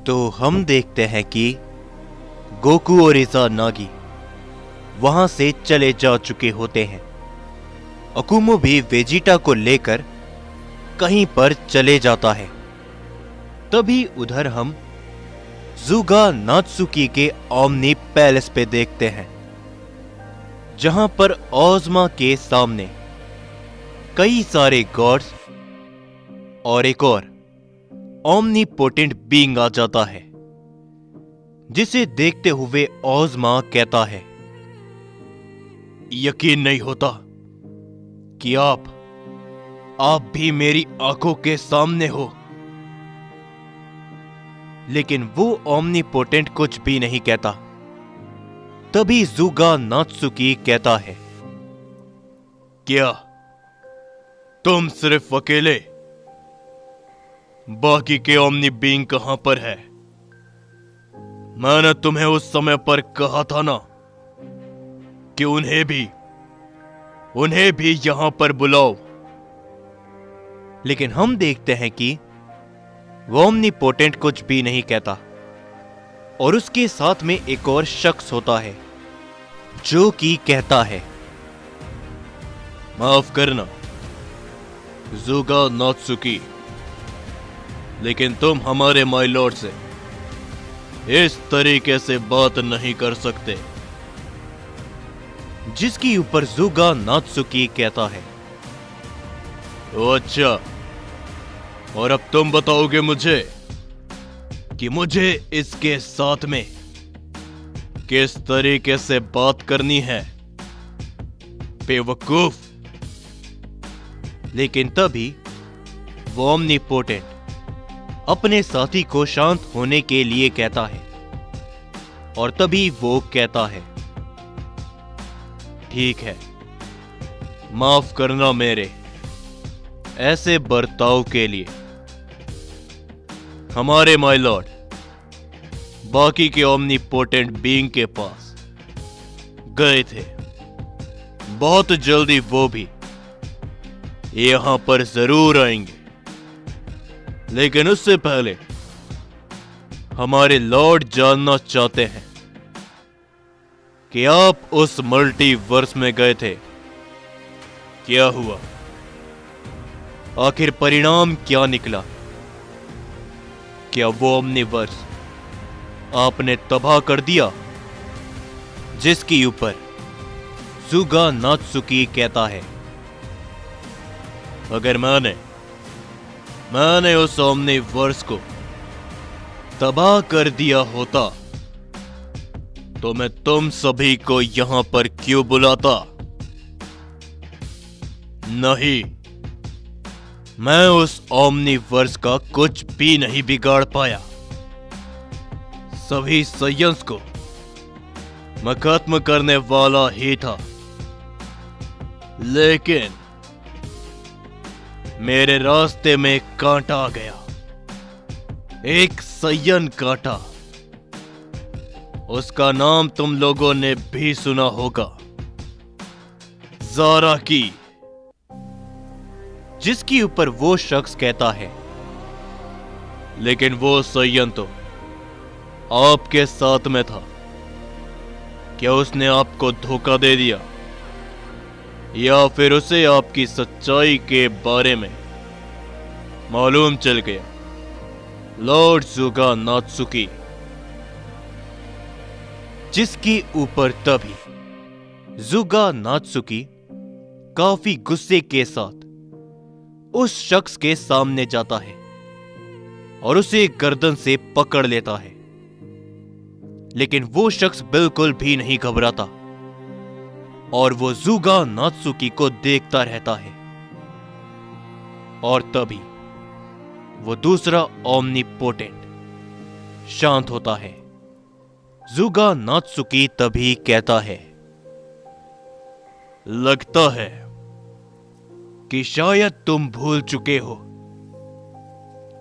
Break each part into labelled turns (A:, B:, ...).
A: तो हम देखते हैं कि गोकू और इज़ानागी वहां से चले जा चुके होते हैं। अकुमो भी वेजिटा को लेकर कहीं पर चले जाता है। तभी उधर हम ज़ुगा नात्सुकी के ओमनी पैलेस पे देखते हैं, जहां पर ओज़मा के सामने कई सारे गॉड्स और एक और ओमनीपोटेंट बीइंग आ जाता है, जिसे देखते हुए ओज़मा कहता है, यकीन नहीं होता कि आप भी मेरी आंखों के सामने हो। लेकिन वो ओमनीपोटेंट कुछ भी नहीं कहता। तभी ज़ुगा नात्सुकी कहता है, क्या तुम सिर्फ अकेले? बाकी के ओमनी बीइंग कहां पर है? मैंने तुम्हें उस समय पर कहा था ना कि उन्हें भी यहां पर बुलाओ। लेकिन हम देखते हैं कि वो ओमनीपोटेंट कुछ भी नहीं कहता और उसके साथ में एक और शख्स होता है जो कि कहता है, माफ करना ज़ुगा नात्सुकी, लेकिन तुम हमारे माय लॉर्ड से इस तरीके से बात नहीं कर सकते। जिसके ऊपर ज़ुगा नात्सुकी कहता है, ओ अच्छा, और अब तुम बताओगे मुझे कि मुझे इसके साथ में किस तरीके से बात करनी है, बेवकूफ। लेकिन तभी वो ओमनीपोटेंट अपने साथी को शांत होने के लिए कहता है और तभी वो कहता है, ठीक है, माफ करना मेरे ऐसे बर्ताव के लिए। हमारे माय लॉर्ड बाकी के ओमनीपोटेंट बीइंग के पास गए थे। बहुत जल्दी वो भी यहां पर जरूर आएंगे, लेकिन उससे पहले हमारे लॉर्ड जानना चाहते हैं कि आप उस मल्टीवर्स में गए थे, क्या हुआ? आखिर परिणाम क्या निकला? क्या वो ओमनीवर्स आपने तबाह कर दिया? जिसके ऊपर ज़ुगा नात्सुकी कहता है, अगर मैंने उस ओमनीवर्स को तबाह कर दिया होता तो मैं तुम सभी को यहां पर क्यों बुलाता? नहीं, मैं उस ओमनीवर्स का कुछ भी नहीं बिगाड़ पाया। सभी साइंस को मैं खत्म करने वाला ही था, लेकिन मेरे रास्ते में एक कांटा आ गया, एक सयन कांटा। उसका नाम तुम लोगों ने भी सुना होगा, ज़ाराकी। जिसके ऊपर वो शख्स कहता है, लेकिन वो सयन तो आपके साथ में था। क्या उसने आपको धोखा दे दिया, या फिर उसे आपकी सच्चाई के बारे में मालूम चल गया? लॉर्ड ज़ुगा नात्सुकी। जिसके ऊपर तभी ज़ुगा नात्सुकी काफी गुस्से के साथ उस शख्स के सामने जाता है और उसे गर्दन से पकड़ लेता है। लेकिन वो शख्स बिल्कुल भी नहीं घबराता और वो ज़ुगा नात्सुकी को देखता रहता है। और तभी वो दूसरा ओमनीपोटेंट शांत होता है। ज़ुगा नात्सुकी तभी कहता है, लगता है कि शायद तुम भूल चुके हो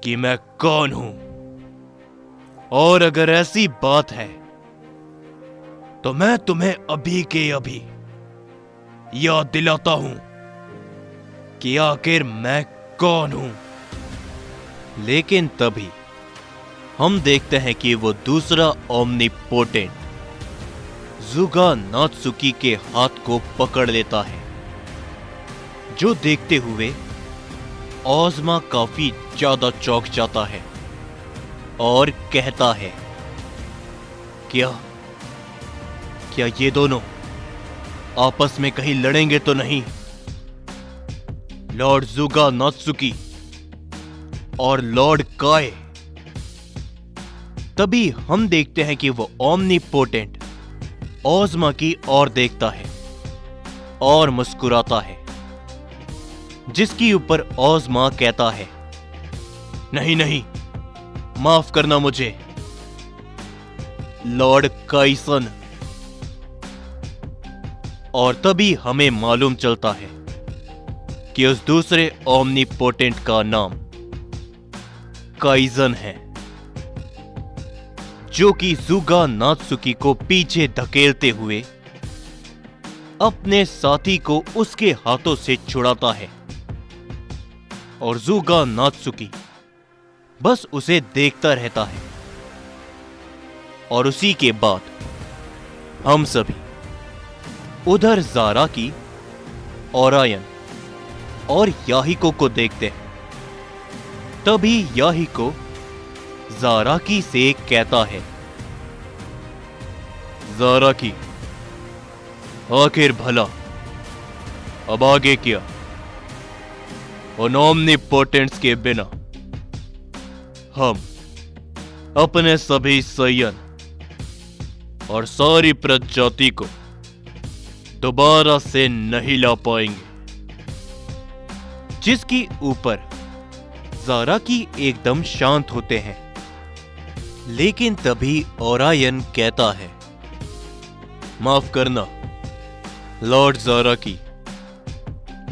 A: कि मैं कौन हूं, और अगर ऐसी बात है तो मैं तुम्हें अभी के अभी याद दिलाता हूं कि आखिर मैं कौन हूं। लेकिन तभी हम देखते हैं कि वो दूसरा ओमनीपोटेंट ज़ुगा नात्सुकी के हाथ को पकड़ लेता है, जो देखते हुए ओज़मा काफी ज्यादा चौंक जाता है और कहता है, क्या ये दोनों आपस में कहीं लड़ेंगे तो नहीं? लॉर्ड ज़ुगा नात्सुकी और लॉर्ड काय। तभी हम देखते हैं कि वो ओमनीपोटेंट ओज़मा की ओर देखता है और मुस्कुराता है, जिसके ऊपर ओज़मा कहता है, नहीं, माफ करना मुझे लॉर्ड काइसन। और तभी हमें मालूम चलता है कि उस दूसरे ओमनीपोटेंट का नाम काइजन है, जो कि ज़ुगा नात्सुकी को पीछे धकेलते हुए अपने साथी को उसके हाथों से छुड़ाता है और ज़ुगा नात्सुकी बस उसे देखता रहता है। और उसी के बाद हम सभी उधर ज़ाराकी, ओरायन और याहिको को देखते हैं। तभी याहिको ज़ाराकी से कहता है, ज़ाराकी, आखिर भला अब आगे क्या? उन ओमनीपोटेंट्स के बिना हम अपने सभी सयन और सारी प्रजाति को दोबारा से नहीं ला पाएंगे। जिसकी ऊपर ज़ाराकी एकदम शांत होते हैं। लेकिन तभी ओरायन कहता है, माफ करना लॉर्ड ज़ाराकी,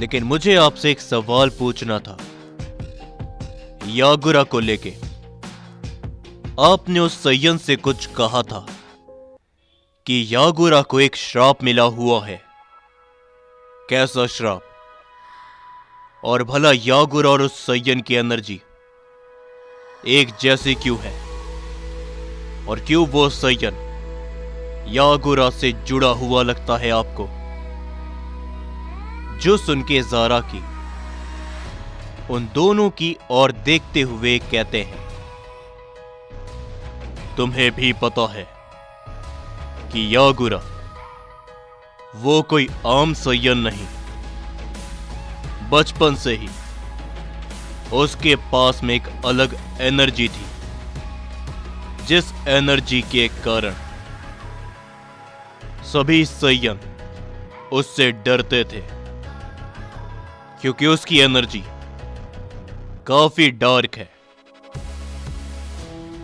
A: लेकिन मुझे आपसे एक सवाल पूछना था। यागुरा को लेके आपने उस सयन से कुछ कहा था कि यागुरा को एक श्राप मिला हुआ है। कैसा श्राप? और भला यागुरा और उस सयन की एनर्जी एक जैसी क्यों है? और क्यों वो सयन यागुरा से जुड़ा हुआ लगता है आपको? जो सुन के ज़ाराकी उन दोनों की ओर देखते हुए कहते हैं, तुम्हें भी पता है कि यागुरा वो कोई आम सयन नहीं। बचपन से ही उसके पास में एक अलग एनर्जी थी, जिस एनर्जी के कारण सभी सयन उससे डरते थे, क्योंकि उसकी एनर्जी काफी डार्क है।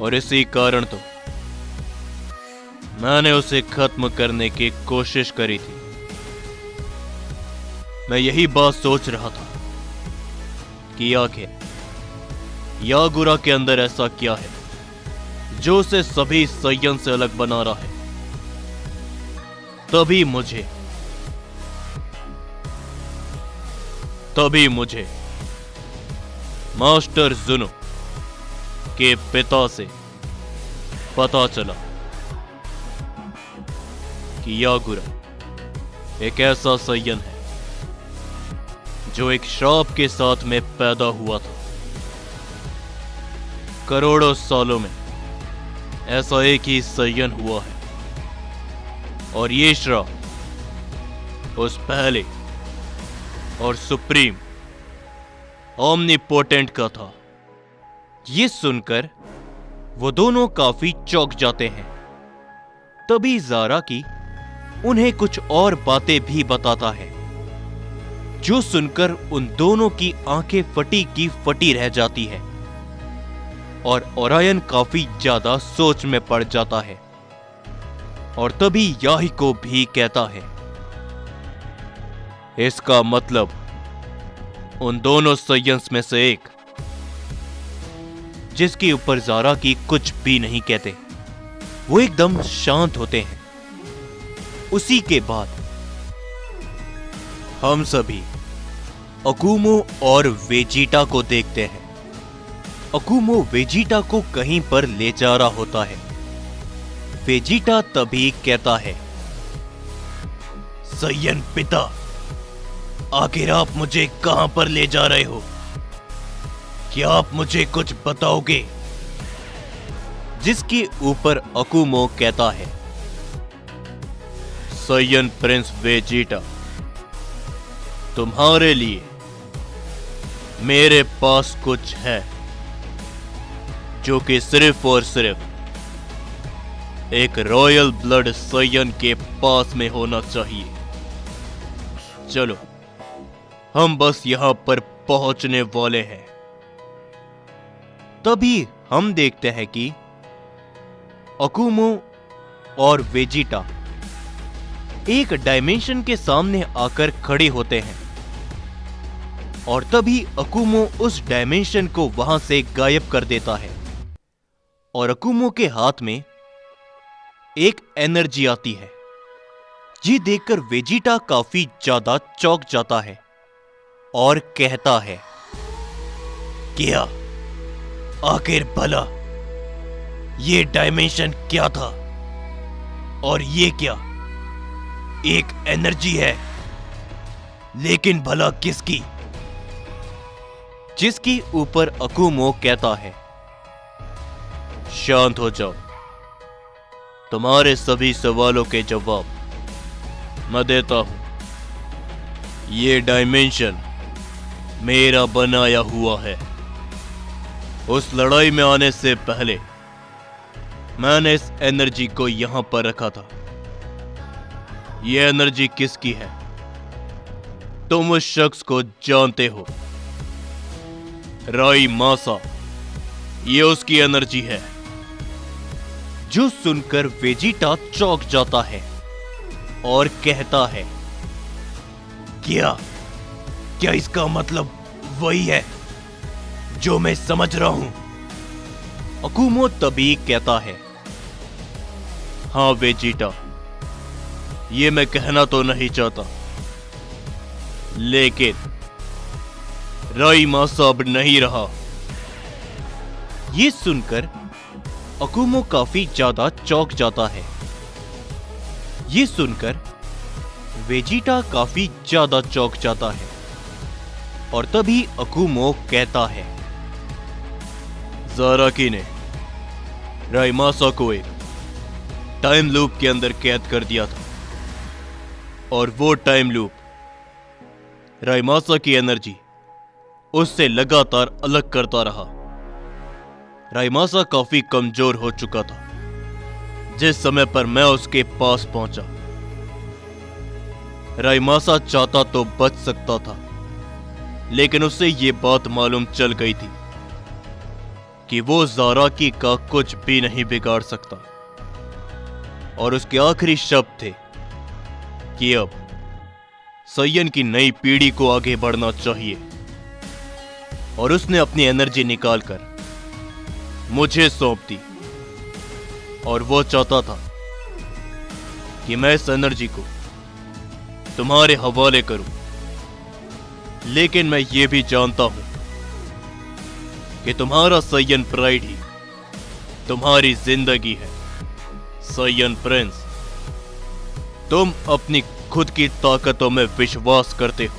A: और इसी कारण तो मैंने उसे खत्म करने की कोशिश करी थी। मैं यही बात सोच रहा था कि आखिर यागुरा के अंदर ऐसा क्या है जो उसे सभी सयन से अलग बना रहा है। तभी मुझे मास्टर जुनो के पिता से पता चला कि यागुरा एक ऐसा सयन है जो एक श्राप के साथ में पैदा हुआ था। करोड़ों सालों में ऐसा एक ही सयन हुआ है, और ये श्राप उस पहले और सुप्रीम ओमनीपोटेंट का था। ये सुनकर वो दोनों काफी चौंक जाते हैं। तभी ज़ाराकी उन्हें कुछ और बातें भी बताता है, जो सुनकर उन दोनों की आंखें फटी की फटी रह जाती है और ओरायन काफी ज्यादा सोच में पड़ जाता है। और तभी याहिको भी कहता है, इसका मतलब उन दोनों सयंस में से एक, जिसके ऊपर ज़ाराकी कुछ भी नहीं कहते, वो एकदम शांत होते हैं। उसी के बाद हम सभी अकुमो और वेजिटा को देखते हैं। अकुमो वेजिटा को कहीं पर ले जा रहा होता है। वेजिटा तभी कहता है, सैयन पिता, आखिर आप मुझे कहां पर ले जा रहे हो? क्या आप मुझे कुछ बताओगे? जिसके ऊपर अकुमो कहता है, सैयन प्रिंस वेजिटा, तुम्हारे लिए मेरे पास कुछ है जो कि सिर्फ और सिर्फ एक रॉयल ब्लड सैयन के पास में होना चाहिए। चलो, हम बस यहां पर पहुंचने वाले हैं। तभी हम देखते हैं कि अकुमो और वेजिटा एक डायमेंशन के सामने आकर खड़े होते हैं और तभी अकुमो उस डायमेंशन को वहां से गायब कर देता है और अकुमो के हाथ में एक एनर्जी आती है। ये देखकर वेजिटा काफी ज्यादा चौंक जाता है और कहता है, क्या आखिर भला ये डायमेंशन क्या था? और ये क्या एक एनर्जी है? लेकिन भला किसकी? जिसके ऊपर अकुमो कहता है, शांत हो जाओ, तुम्हारे सभी सवालों के जवाब मैं देता हूं। ये डायमेंशन मेरा बनाया हुआ है। उस लड़ाई में आने से पहले मैंने इस एनर्जी को यहां पर रखा था। ये एनर्जी किसकी है? तुम उस शख्स को जानते हो, राइमासा। ये उसकी एनर्जी है। जो सुनकर वेजिटा चौंक जाता है और कहता है, क्या इसका मतलब वही है जो मैं समझ रहा हूं? अकुमो तभी कहता है, हाँ वेजिटा, ये मैं कहना तो नहीं चाहता, लेकिन राइमासा अब नहीं रहा। ये सुनकर अकुमो काफी ज्यादा चौंक जाता है। ये सुनकर वेजिटा काफी ज्यादा चौंक जाता है और तभी अकुमो कहता है, ज़ाराकी ने राइमासा को एक टाइम लूप के अंदर कैद कर दिया था और वो टाइम लूप राइमासा की एनर्जी उससे लगातार अलग करता रहा। राइमासा काफी कमजोर हो चुका था। जिस समय पर मैं उसके पास पहुंचा, राइमासा चाहता तो बच सकता था, लेकिन उसे ये बात मालूम चल गई थी कि वो ज़ाराकी का कुछ भी नहीं बिगाड़ सकता और उसके आखिरी शब्द थे कि अब सैयन की नई पीढ़ी को आगे बढ़ना चाहिए। और उसने अपनी एनर्जी निकालकर मुझे सौंप दी और वो चाहता था कि मैं इस एनर्जी को तुम्हारे हवाले करूं, लेकिन मैं ये भी जानता हूं कि तुम्हारा सैयन प्राइड ही तुम्हारी जिंदगी है। सैयन प्रिंस, तुम अपनी खुद की ताकतों में विश्वास करते हो,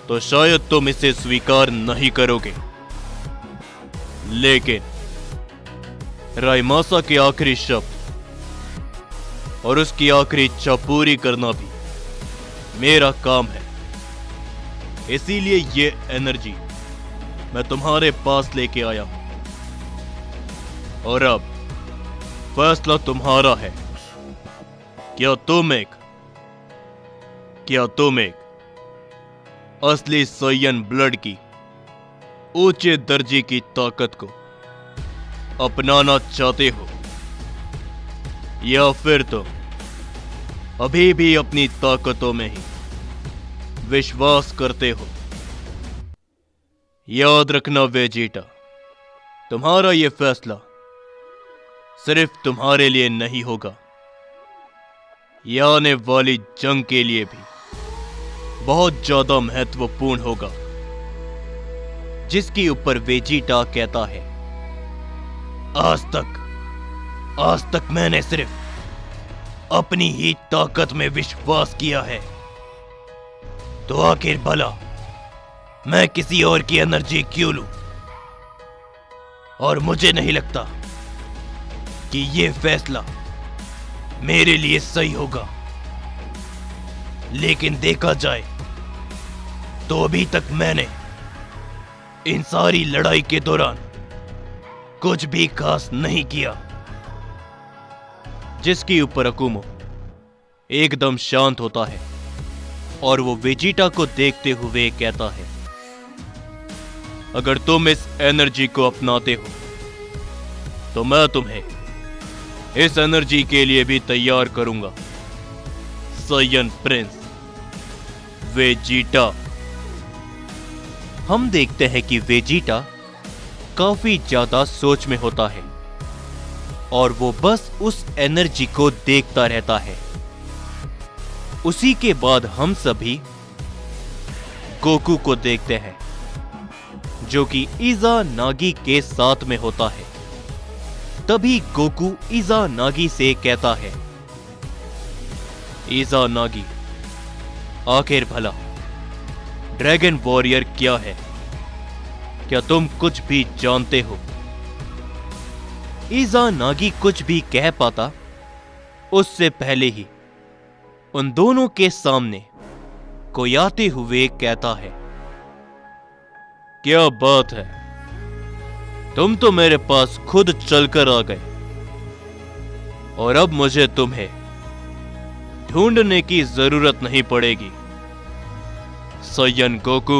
A: तो शायद तुम इसे स्वीकार नहीं करोगे, लेकिन राइमासा के आखिरी शब्द और उसकी आखिरी इच्छा पूरी करना भी मेरा काम है। इसीलिए ये एनर्जी मैं तुम्हारे पास लेके आया हूं और अब फैसला तुम्हारा है। क्या तुम एक असली सैयन ब्लड की ऊंचे दर्जे की ताकत को अपनाना चाहते हो, या फिर तुम अभी भी अपनी ताकतों में ही विश्वास करते हो? याद रखना वेजिटा, तुम्हारा यह फैसला सिर्फ तुम्हारे लिए नहीं होगा, यह आने वाली जंग के लिए भी बहुत ज्यादा महत्वपूर्ण होगा। जिसके ऊपर वेजिटा कहता है, आज तक मैंने सिर्फ अपनी ही ताकत में विश्वास किया है, तो आखिर भला मैं किसी और की एनर्जी क्यों लूं? और मुझे नहीं लगता कि यह फैसला मेरे लिए सही होगा। लेकिन देखा जाए तो अभी तक मैंने इन सारी लड़ाई के दौरान कुछ भी खास नहीं किया। जिसके ऊपर अकुमो एकदम शांत होता है और वो वेजिटा को देखते हुए कहता है, अगर तुम इस एनर्जी को अपनाते हो तो मैं तुम्हें इस एनर्जी के लिए भी तैयार करूंगा। साइयन प्रिंस वेजिटा। हम देखते हैं कि वेजिटा काफी ज्यादा सोच में होता है और वो बस उस एनर्जी को देखता रहता है। उसी के बाद हम सभी गोकू को देखते हैं, जो कि इज़ानागी के साथ में होता है। तभी गोकू इज़ानागी से कहता है, इज़ानागी, आखिर भला ड्रैगन वॉरियर क्या है? क्या तुम कुछ भी जानते हो? इज़ानागी कुछ भी कह पाता उससे पहले ही उन दोनों के सामने कोई आते हुए कहता है, क्या बात है, तुम तो मेरे पास खुद चलकर आ गए और अब मुझे तुम्हें ढूंढने की जरूरत नहीं पड़ेगी। साइयन गोकू।